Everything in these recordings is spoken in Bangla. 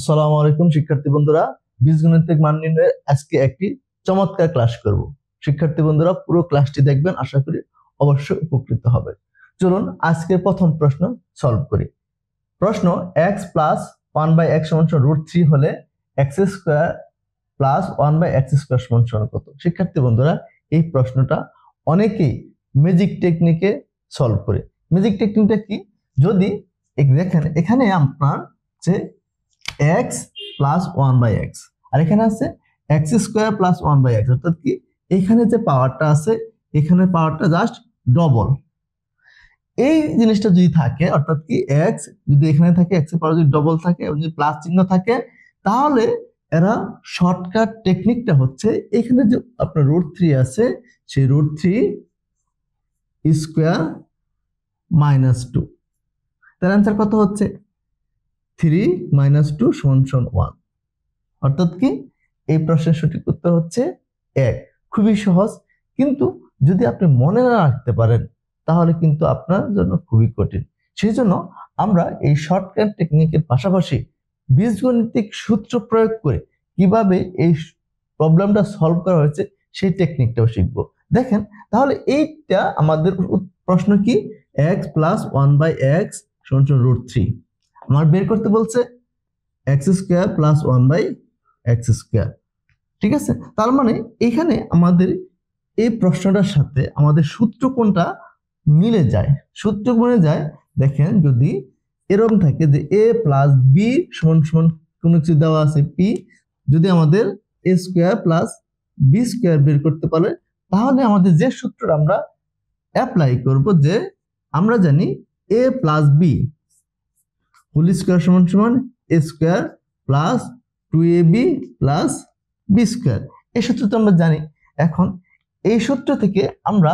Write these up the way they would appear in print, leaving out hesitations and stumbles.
আসসালামু আলাইকুম শিক্ষার্থী বন্ধুরা, বীজগণিতিক মান নির্ণয়ের আজকে একটি চমৎকার ক্লাস করব। শিক্ষার্থী বন্ধুরা পুরো ক্লাসটি দেখবেন, আশা করি অবশ্যই উপকৃত হবে। চলুন আজকের প্রথম প্রশ্ন সলভ করি। প্রশ্ন x প্লাস 1/x সমান √3 হলে x square plus 1/x square সমান কত? শিক্ষার্থী বন্ধুরা এই প্রশ্নটা অনেকেই ম্যাজিক টেকনিকে সলভ করে। ম্যাজিক টেকনিকটা কি? যদি দেখেন এখানে আপনার যে x প্লাস 1/x আর এখানে আছে x স্কয়ার প্লাস 1/x, অর্থাৎ কি এখানে যে পাওয়ারটা আছে এখানে পাওয়ারটা জাস্ট ডবল। এই জিনিসটা যদি থাকে, অর্থাৎ কি x যদি এখানে থাকে, x এর পাওয়ার যদি ডবল থাকে এবং যদি প্লাস চিহ্ন থাকে, তাহলে এরা শর্টকাট টেকনিকটা হচ্ছে এখানে যে আপনার √3 আছে সেই √3 স্কয়ার -2, তার आंसर কত হচ্ছে 3 - 2 = 1। অর্থাৎ কি এই প্রশ্নের সঠিক উত্তর হচ্ছে 1। খুবই সহজ, কিন্তু যদি আপনি মনে না রাখতে পারেন তাহলে কিন্তু আপনার জন্য খুবই কঠিন। সেই জন্য আমরা এই শর্টকাট টেকনিকের পাশাপাশি বীজগণিতিক সূত্র প্রয়োগ করে কিভাবে এই প্রবলেমটা সলভ করা হয়েছে সেই টেকনিকটাও শিখব। দেখেন তাহলে এইটা আমাদের প্রশ্ন কি, x প্লাস 1/x সমান √3 আমার বের করতে বলছে x square plus 1/x square. ঠিক আছে, তার মানে এখানে আমাদের এই প্রশ্নটার সাথে আমাদের সূত্র কোনটা মিলে যায়? সূত্র বনে যায়, দেখেন যদি এরকম থাকে যে a প্লাস b সমান সমান কোন কিছু দেওয়া আছে p, যদি আমাদের a square plus b square বের করতে পারে, তাহলে আমাদের যে সূত্রটা আমরা অ্যাপ্লাই করব, যে আমরা জানি a plus b whole square সমান সমান a square plus 2ab plus b square. এই সূত্র তো আমরা জানি। এখন এই সূত্র থেকে আমরা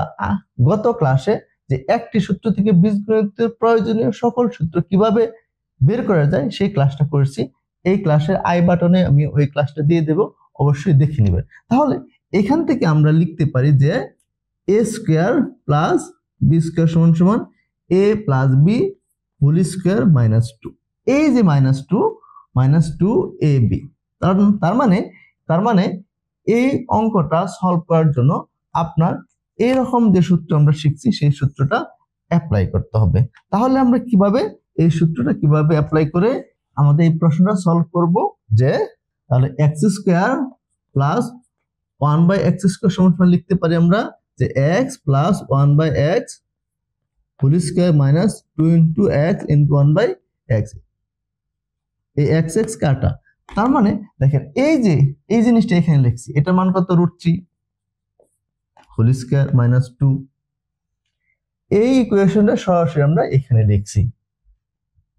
গত ক্লাসে যে একটি সূত্র থেকে বীজগণিতের প্রয়োজনীয় সকল সূত্র কিভাবে বের করা যায় সেই ক্লাসটা করেছি। এই ক্লাসের আই বাটনে আমি ওই ক্লাসটা দিয়ে দেব, অবশ্যই দেখে নেবেন। তাহলে এখান থেকে আমরা লিখতে পারি যে a square plus b square সমান সমান a plus b whole square -2। এই যে -2 ab, তার মানে এই অঙ্কটা সলভ করার জন্য আপনার এরকম যে সূত্র আমরা শিখছি সেই সূত্রটা অ্যাপ্লাই করতে হবে। তাহলে আমরা কিভাবে এই সূত্রটা কিভাবে অ্যাপ্লাই করে আমাদের এই প্রশ্নটা সলভ করব, যে তাহলে x square plus 1/x square সমান লিখতে পারি আমরা যে x plus 1/x whole square -2 x 1/x, এই x x কাটা। তার মানে দেখেন এই জিনিসটা এখানে লিখছি, এটার মান কত √3 হোল স্কয়ার -2। এই ইকুয়েশনটা সরাসরি আমরা এখানে লিখছি।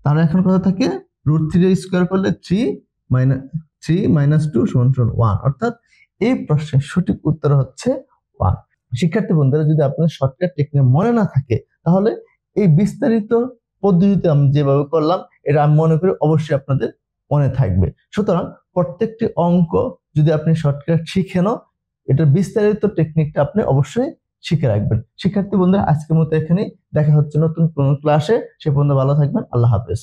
তাহলে এখন কত থাকে, √3 এর স্কয়ার করলে 3 - 2 = 1, অর্থাৎ এই প্রশ্নের সঠিক উত্তর হচ্ছে 1। শিক্ষার্থী বন্ধুরা, যদি আপনাদের শর্টকাট টেকনিক মনে না থাকে তাহলে এই বিস্তারিত পদ্ধতিতে আমি যেভাবে করলাম এটা আমি মনে করি অবশ্যই আপনাদের মনে থাকবে। সুতরাং প্রত্যেকটি অঙ্ক যদি আপনি শর্টকাট শিখেন, এটার বিস্তারিত টেকনিকটা আপনি অবশ্যই শিখে রাখবেন। শিক্ষার্থী বন্ধুরা, আজকের মতো এখানেই, দেখা হচ্ছে নতুন কোনো ক্লাসে। সে পর্যন্ত ভালো থাকবেন। আল্লাহ হাফেজ।